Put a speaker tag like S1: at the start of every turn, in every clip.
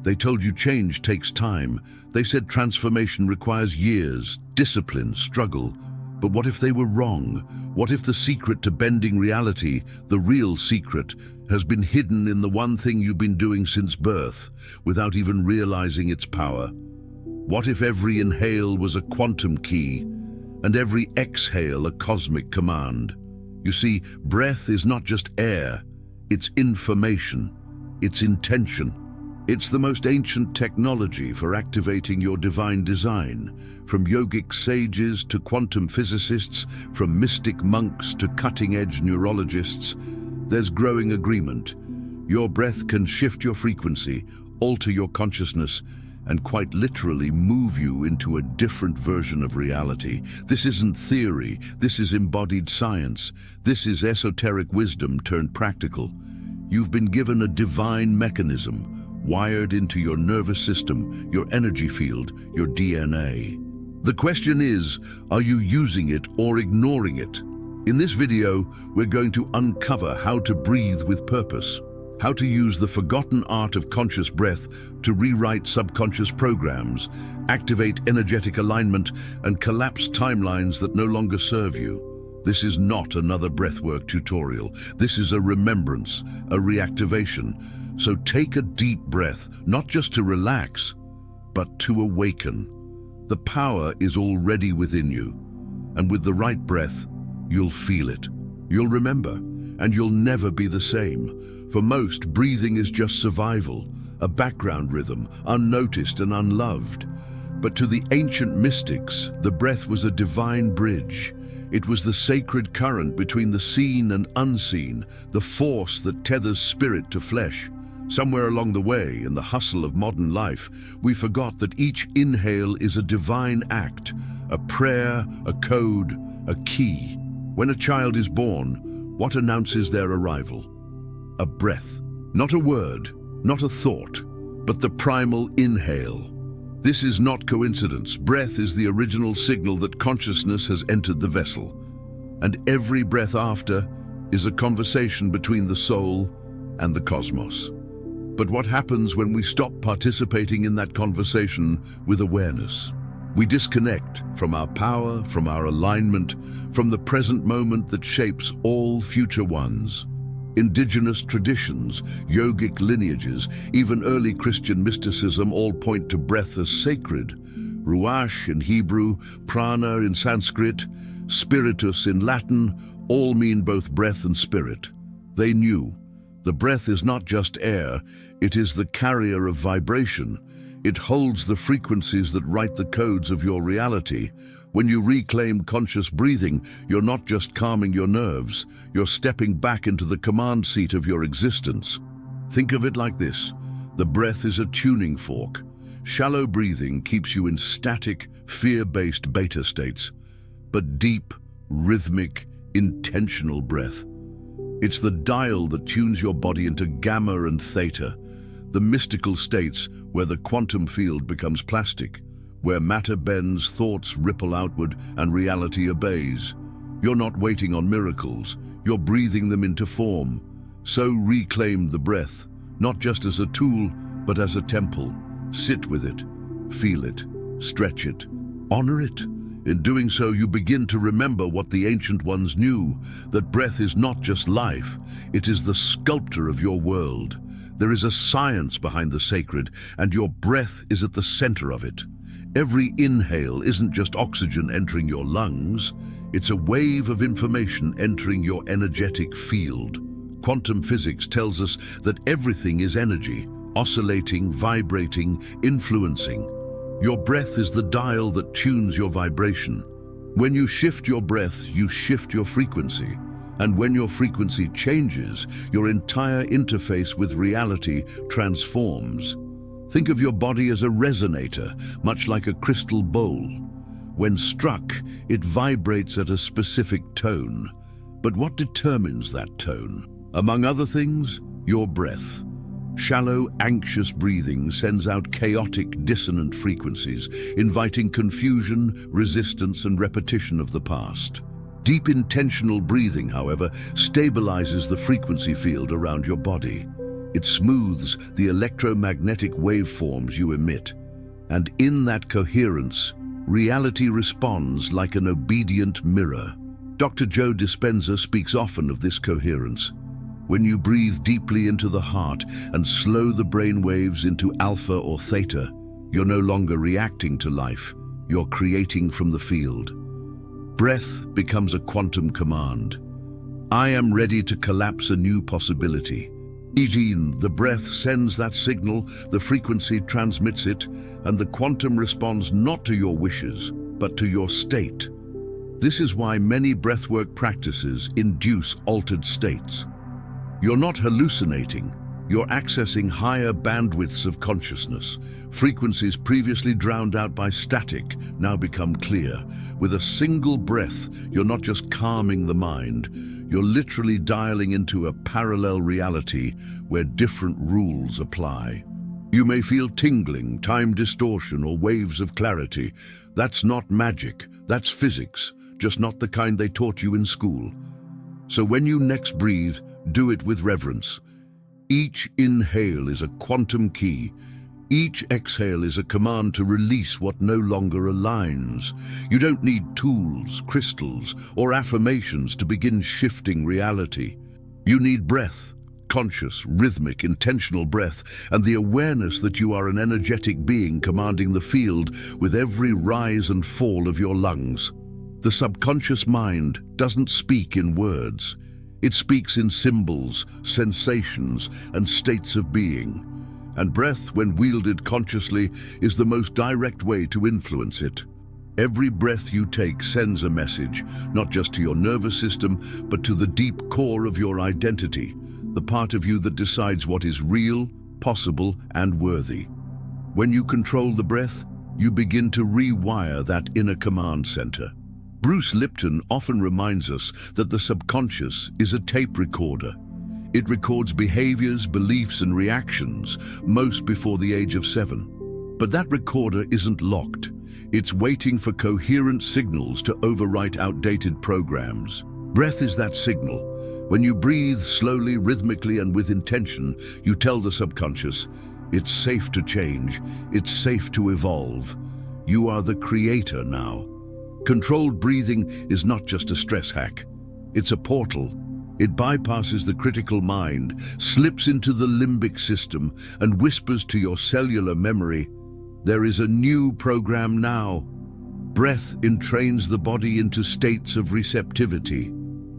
S1: They told you change takes time. They said transformation requires years, discipline, struggle. But what if they were wrong? What if the secret to bending reality, the real secret, has been hidden in the one thing you've been doing since birth, without even realizing its power? What if every inhale was a quantum key, and every exhale a cosmic command? You see, breath is not just air, it's information, it's intention. It's the most ancient technology for activating your divine design. From yogic sages to quantum physicists, from mystic monks to cutting-edge neurologists, there's growing agreement. Your breath can shift your frequency, alter your consciousness, and quite literally move you into a different version of reality. This isn't theory, this is embodied science. This is esoteric wisdom turned practical. You've been given a divine mechanism, wired into your nervous system, your energy field, your DNA. The question is, are you using it or ignoring it? In this video, we're going to uncover how to breathe with purpose, how to use the forgotten art of conscious breath to rewrite subconscious programs, activate energetic alignment, and collapse timelines that no longer serve you. This is not another breathwork tutorial. This is a remembrance, a reactivation. So take a deep breath, not just to relax, but to awaken. The power is already within you, and with the right breath, you'll feel it. You'll remember, and you'll never be the same. For most, breathing is just survival, a background rhythm, unnoticed and unloved. But to the ancient mystics, the breath was a divine bridge. It was the sacred current between the seen and unseen, the force that tethers spirit to flesh. Somewhere along the way, in the hustle of modern life, we forgot that each inhale is a divine act, a prayer, a code, a key. When a child is born, what announces their arrival? A breath. Not a word, not a thought, but the primal inhale. This is not coincidence. Breath is the original signal that consciousness has entered the vessel. And every breath after is a conversation between the soul and the cosmos. But what happens when we stop participating in that conversation with awareness? We disconnect from our power, from our alignment, from the present moment that shapes all future ones. Indigenous traditions, yogic lineages, even early Christian mysticism all point to breath as sacred. Ruach in Hebrew, prana in Sanskrit, spiritus in Latin, all mean both breath and spirit. They knew the breath is not just air, it is the carrier of vibration. It holds the frequencies that write the codes of your reality. When you reclaim conscious breathing, you're not just calming your nerves, you're stepping back into the command seat of your existence. Think of it like this. The breath is a tuning fork. Shallow breathing keeps you in static, fear-based beta states, but deep, rhythmic, intentional breath. It's the dial that tunes your body into gamma and theta, the mystical states where the quantum field becomes plastic, where matter bends, thoughts ripple outward, and reality obeys. You're not waiting on miracles, you're breathing them into form. So reclaim the breath, not just as a tool, but as a temple. Sit with it, feel it, stretch it, honor it. In doing so, you begin to remember what the ancient ones knew, that breath is not just life, it is the sculptor of your world. There is a science behind the sacred, and your breath is at the center of it. Every inhale isn't just oxygen entering your lungs, it's a wave of information entering your energetic field. Quantum physics tells us that everything is energy, oscillating, vibrating, influencing. Your breath is the dial that tunes your vibration. When you shift your breath, you shift your frequency. And when your frequency changes, your entire interface with reality transforms. Think of your body as a resonator, much like a crystal bowl. When struck, it vibrates at a specific tone. But what determines that tone? Among other things, your breath. Shallow, anxious breathing sends out chaotic, dissonant frequencies, inviting confusion, resistance, and repetition of the past. Deep, intentional breathing, however, stabilizes the frequency field around your body. It smooths the electromagnetic waveforms you emit. And in that coherence, reality responds like an obedient mirror. Dr. Joe Dispenza speaks often of this coherence. When you breathe deeply into the heart and slow the brain waves into alpha or theta, you're no longer reacting to life, you're creating from the field. Breath becomes a quantum command. I am ready to collapse a new possibility. The breath sends that signal, the frequency transmits it, and the quantum responds not to your wishes, but to your state. This is why many breathwork practices induce altered states. You're not hallucinating, you're accessing higher bandwidths of consciousness. Frequencies previously drowned out by static now become clear. With a single breath, you're not just calming the mind, you're literally dialing into a parallel reality where different rules apply. You may feel tingling, time distortion, or waves of clarity. That's not magic, that's physics, just not the kind they taught you in school. So when you next breathe, do it with reverence. Each inhale is a quantum key. Each exhale is a command to release what no longer aligns. You don't need tools, crystals, or affirmations to begin shifting reality. You need breath, conscious, rhythmic, intentional breath, and the awareness that you are an energetic being commanding the field with every rise and fall of your lungs. The subconscious mind doesn't speak in words. It speaks in symbols, sensations, and states of being. And breath, when wielded consciously, is the most direct way to influence it. Every breath you take sends a message, not just to your nervous system, but to the deep core of your identity, the part of you that decides what is real, possible, and worthy. When you control the breath, you begin to rewire that inner command center. Bruce Lipton often reminds us that the subconscious is a tape recorder. It records behaviors, beliefs, and reactions, most before the age of 7. But that recorder isn't locked. It's waiting for coherent signals to overwrite outdated programs. Breath is that signal. When you breathe slowly, rhythmically, and with intention, you tell the subconscious, it's safe to change, it's safe to evolve. You are the creator now. Controlled breathing is not just a stress hack. It's a portal. It bypasses the critical mind, slips into the limbic system, and whispers to your cellular memory, there is a new program now. Breath entrains the body into states of receptivity.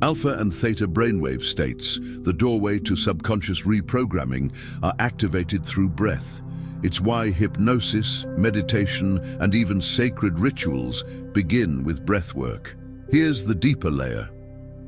S1: Alpha and theta brainwave states, the doorway to subconscious reprogramming, are activated through breath. It's why hypnosis, meditation, and even sacred rituals begin with breathwork. Here's the deeper layer.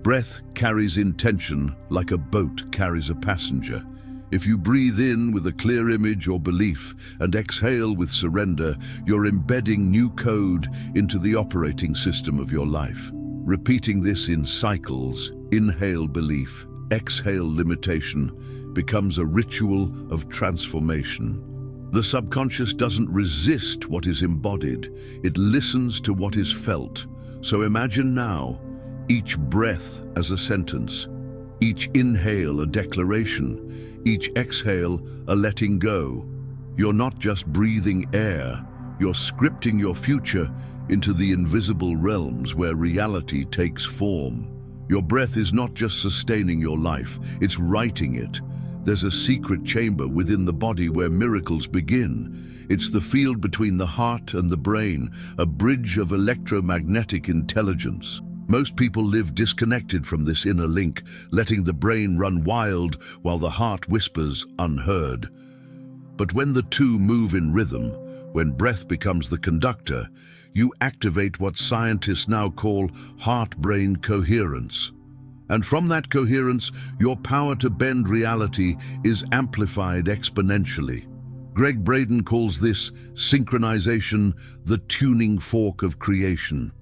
S1: Breath carries intention like a boat carries a passenger. If you breathe in with a clear image or belief and exhale with surrender, you're embedding new code into the operating system of your life. Repeating this in cycles, inhale belief, exhale limitation, becomes a ritual of transformation. The subconscious doesn't resist what is embodied, it listens to what is felt. So imagine now, each breath as a sentence, each inhale a declaration, each exhale a letting go. You're not just breathing air, you're scripting your future into the invisible realms where reality takes form. Your breath is not just sustaining your life, it's writing it. There's a secret chamber within the body where miracles begin. It's the field between the heart and the brain, a bridge of electromagnetic intelligence. Most people live disconnected from this inner link, letting the brain run wild while the heart whispers unheard. But when the two move in rhythm, when breath becomes the conductor, you activate what scientists now call heart-brain coherence. And from that coherence, your power to bend reality is amplified exponentially. Gregg Braden calls this synchronization the tuning fork of creation.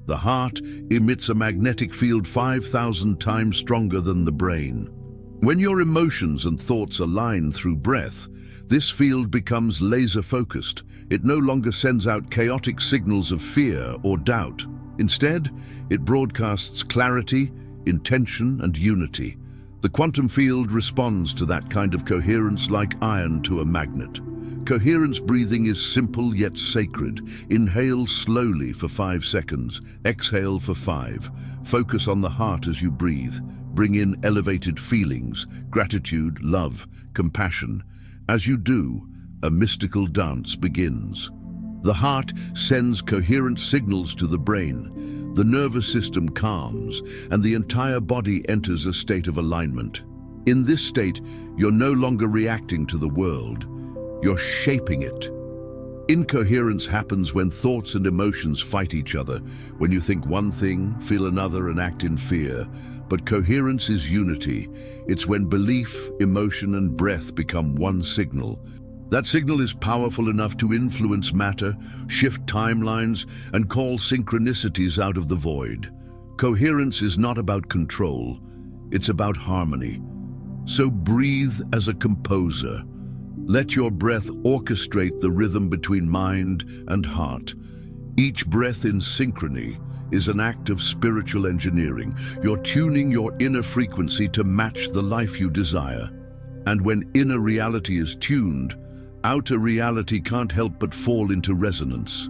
S1: The heart emits a magnetic field 5,000 times stronger than the brain. When your emotions and thoughts align through breath, this field becomes laser-focused. It no longer sends out chaotic signals of fear or doubt. Instead, it broadcasts clarity, intention, and unity. The quantum field responds to that kind of coherence like iron to a magnet. Coherence breathing is simple yet sacred. Inhale slowly for 5 seconds. Exhale for 5. Focus on the heart as you breathe. Bring in elevated feelings, gratitude, love, compassion. As you do, a mystical dance begins. The heart sends coherent signals to the brain. The nervous system calms, and the entire body enters a state of alignment. In this state, you're no longer reacting to the world. You're shaping it. Incoherence happens when thoughts and emotions fight each other, when you think one thing, feel another, and act in fear. But coherence is unity. It's when belief, emotion, and breath become one signal. That signal is powerful enough to influence matter, shift timelines, and call synchronicities out of the void. Coherence is not about control. It's about harmony. So breathe as a composer. Let your breath orchestrate the rhythm between mind and heart. Each breath in synchrony is an act of spiritual engineering. You're tuning your inner frequency to match the life you desire. And when inner reality is tuned, outer reality can't help but fall into resonance.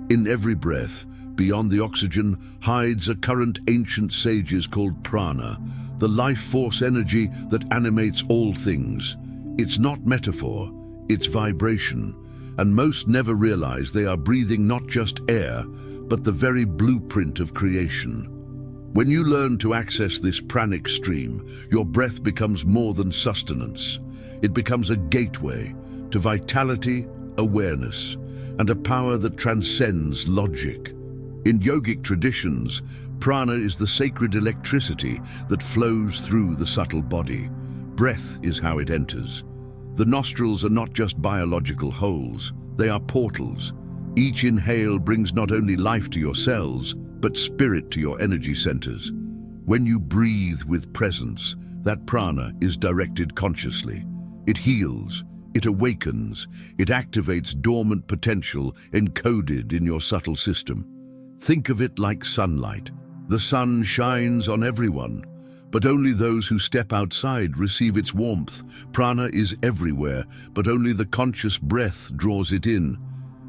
S1: In every breath, beyond the oxygen, hides a current ancient sages called prana, the life force energy that animates all things. It's not metaphor, it's vibration, and most never realize they are breathing not just air, but the very blueprint of creation. When you learn to access this pranic stream, your breath becomes more than sustenance. It becomes a gateway to vitality, awareness, and a power that transcends logic. In yogic traditions, prana is the sacred electricity that flows through the subtle body. Breath is how it enters. The nostrils are not just biological holes, they are portals. Each inhale brings not only life to your cells, but spirit to your energy centers. When you breathe with presence, that prana is directed consciously. It heals, it awakens, it activates dormant potential encoded in your subtle system. Think of it like sunlight. The sun shines on everyone, but only those who step outside receive its warmth. Prana is everywhere, but only the conscious breath draws it in.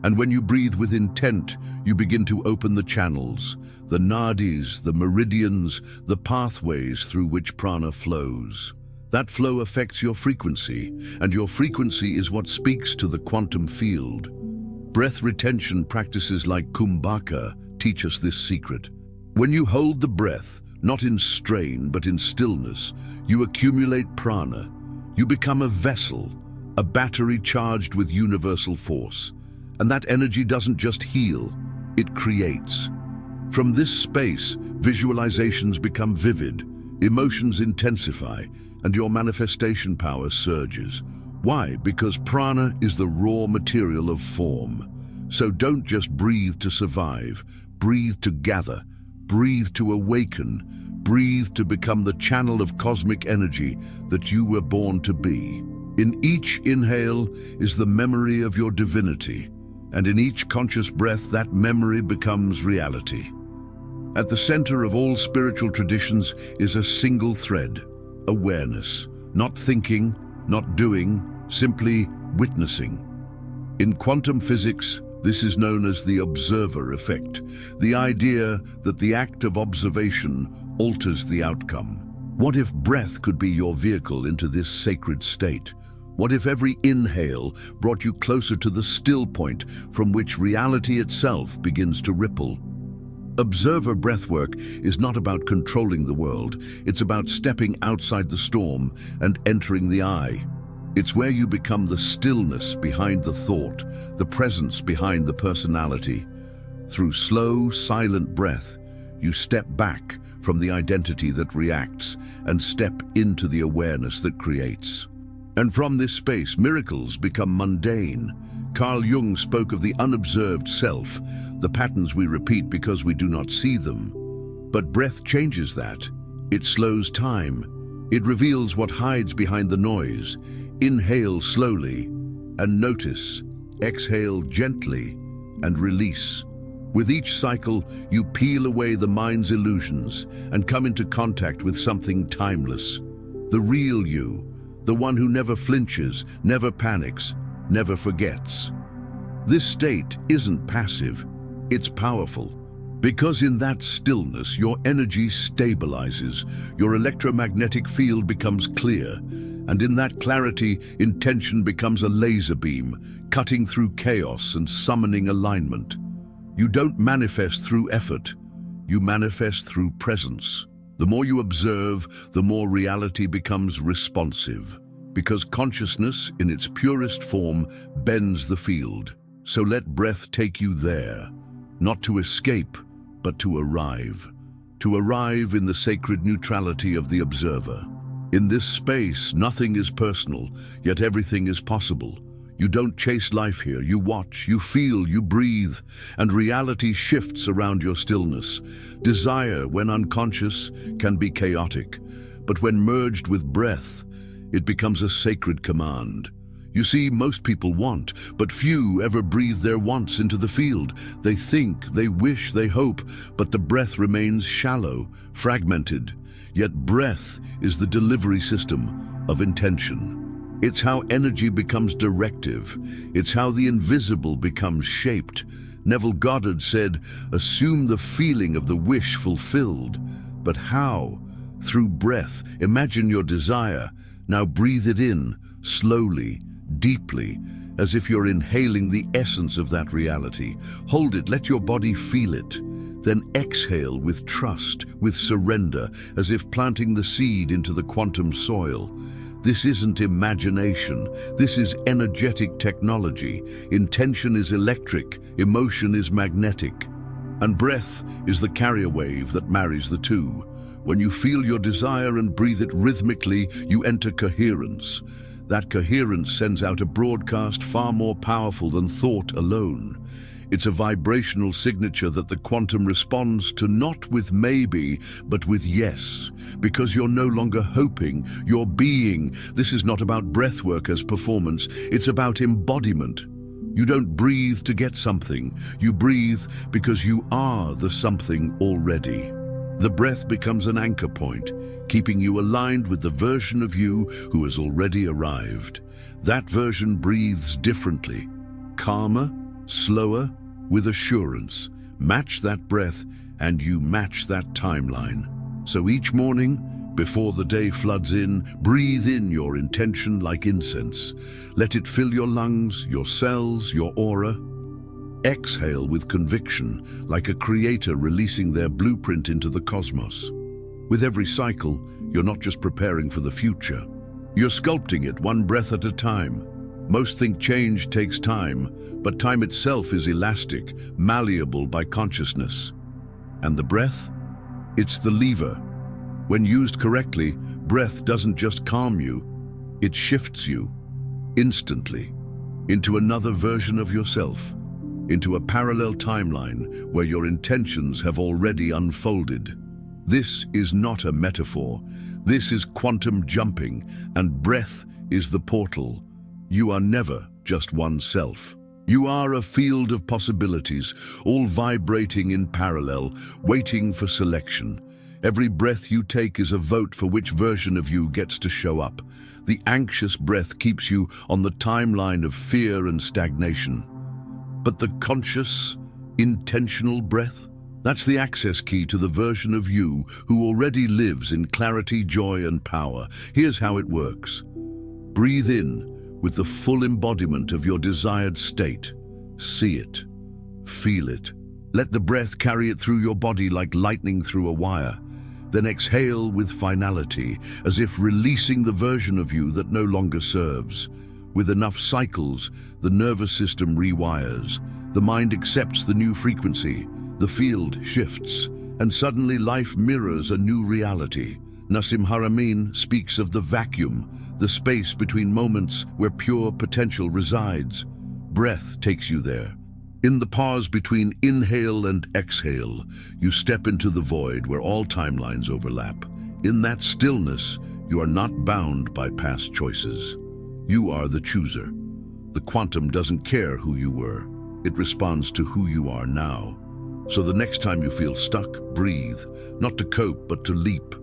S1: And when you breathe with intent, you begin to open the channels, the nadis, the meridians, the pathways through which prana flows. That flow affects your frequency, and your frequency is what speaks to the quantum field. Breath retention practices like kumbhaka teach us this secret. When you hold the breath, not in strain but in stillness, you accumulate prana. You become a vessel, a battery charged with universal force. And that energy doesn't just heal, it creates. From this space, visualizations become vivid, emotions intensify, and your manifestation power surges. Why? Because prana is the raw material of form. So don't just breathe to survive, breathe to gather, breathe to awaken, breathe to become the channel of cosmic energy that you were born to be. In each inhale is the memory of your divinity, and in each conscious breath that memory becomes reality. At the center of all spiritual traditions is a single thread: awareness. Not thinking, not doing, simply witnessing. In quantum physics, this is known as the observer effect, the idea that the act of observation alters the outcome. What if breath could be your vehicle into this sacred state? What if every inhale brought you closer to the still point from which reality itself begins to ripple? Observer breathwork is not about controlling the world. It's about stepping outside the storm and entering the eye. It's where you become the stillness behind the thought, the presence behind the personality. Through slow, silent breath, you step back from the identity that reacts and step into the awareness that creates. And from this space, miracles become mundane. Carl Jung spoke of the unobserved self, the patterns we repeat because we do not see them. But breath changes that. It slows time. It reveals what hides behind the noise. Inhale slowly and notice. Exhale gently and release. With each cycle, you peel away the mind's illusions and come into contact with something timeless. The real you, the one who never flinches, never panics, never forgets. This state isn't passive, it's powerful. Because in that stillness, your energy stabilizes, your electromagnetic field becomes clear, and in that clarity, intention becomes a laser beam, cutting through chaos and summoning alignment. You don't manifest through effort, you manifest through presence. The more you observe, the more reality becomes responsive, because consciousness, in its purest form, bends the field. So let breath take you there, not to escape, but to arrive in the sacred neutrality of the observer. In this space, nothing is personal, yet everything is possible. You don't chase life here, you watch, you feel, you breathe, and reality shifts around your stillness. Desire, when unconscious, can be chaotic, but when merged with breath, it becomes a sacred command. You see, most people want, but few ever breathe their wants into the field. They think, they wish, they hope, but the breath remains shallow, fragmented. Yet breath is the delivery system of intention. It's how energy becomes directive. It's how the invisible becomes shaped. Neville Goddard said, "Assume the feeling of the wish fulfilled." But how? Through breath. Imagine your desire. Now breathe it in, slowly, deeply, as if you're inhaling the essence of that reality. Hold it, let your body feel it. Then exhale with trust, with surrender, as if planting the seed into the quantum soil. This isn't imagination, this is energetic technology. Intention is electric, emotion is magnetic. And breath is the carrier wave that marries the two. When you feel your desire and breathe it rhythmically, you enter coherence. That coherence sends out a broadcast far more powerful than thought alone. It's a vibrational signature that the quantum responds to, not with maybe, but with yes. Because you're no longer hoping, you're being. This is not about breathwork as performance, it's about embodiment. You don't breathe to get something, you breathe because you are the something already. The breath becomes an anchor point, keeping you aligned with the version of you who has already arrived. That version breathes differently, calmer, slower, with assurance. Match that breath and you match that timeline. So each morning, before the day floods in, breathe in your intention like incense. Let it fill your lungs, your cells, your aura. Exhale with conviction, like a creator releasing their blueprint into the cosmos. With every cycle, you're not just preparing for the future. You're sculpting it one breath at a time. Most think change takes time, but time itself is elastic, malleable by consciousness. And the breath? It's the lever. When used correctly, breath doesn't just calm you, it shifts you, instantly, into another version of yourself, into a parallel timeline where your intentions have already unfolded. This is not a metaphor. This is quantum jumping, and breath is the portal. You are never just oneself. You are a field of possibilities, all vibrating in parallel, waiting for selection. Every breath you take is a vote for which version of you gets to show up. The anxious breath keeps you on the timeline of fear and stagnation. But the conscious, intentional breath? That's the access key to the version of you who already lives in clarity, joy, and power. Here's how it works. Breathe in with the full embodiment of your desired state. See it. Feel it. Let the breath carry it through your body like lightning through a wire. Then exhale with finality, as if releasing the version of you that no longer serves. With enough cycles, the nervous system rewires. The mind accepts the new frequency. The field shifts, and suddenly life mirrors a new reality. Nassim Haramein speaks of the vacuum, the space between moments where pure potential resides. Breath takes you there. In the pause between inhale and exhale, you step into the void where all timelines overlap. In that stillness, you are not bound by past choices. You are the chooser. The quantum doesn't care who you were. It responds to who you are now. So the next time you feel stuck, breathe, not to cope, but to leap.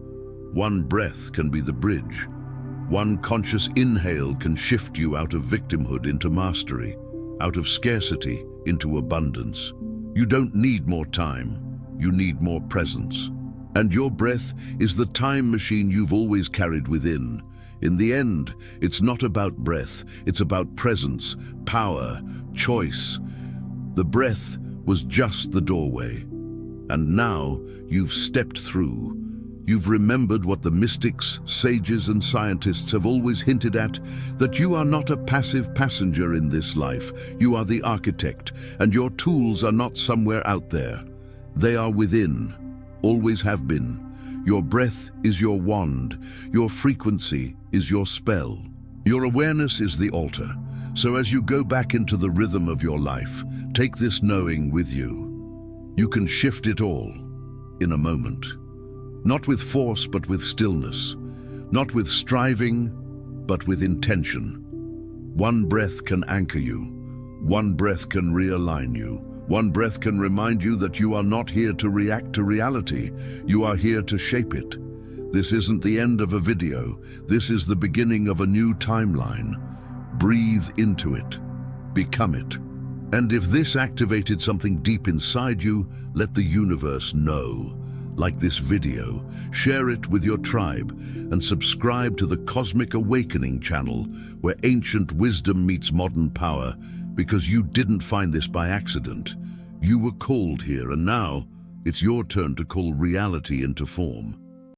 S1: One breath can be the bridge. One conscious inhale can shift you out of victimhood into mastery, out of scarcity into abundance. You don't need more time, you need more presence. And your breath is the time machine you've always carried within. In the end, it's not about breath, it's about presence, power, choice. The breath was just the doorway. And now you've stepped through. You've remembered what the mystics, sages, and scientists have always hinted at, that you are not a passive passenger in this life. You are the architect, and your tools are not somewhere out there. They are within, always have been. Your breath is your wand, your frequency is your spell. Your awareness is the altar. So as you go back into the rhythm of your life, take this knowing with you. You can shift it all in a moment. Not with force, but with stillness. Not with striving, but with intention. One breath can anchor you. One breath can realign you. One breath can remind you that you are not here to react to reality. You are here to shape it. This isn't the end of a video. This is the beginning of a new timeline. Breathe into it. Become it. And if this activated something deep inside you, let the universe know. Like this video, share it with your tribe and subscribe to the Cosmic Awakening channel, where ancient wisdom meets modern power, because you didn't find this by accident. You were called here, and now it's your turn to call reality into form.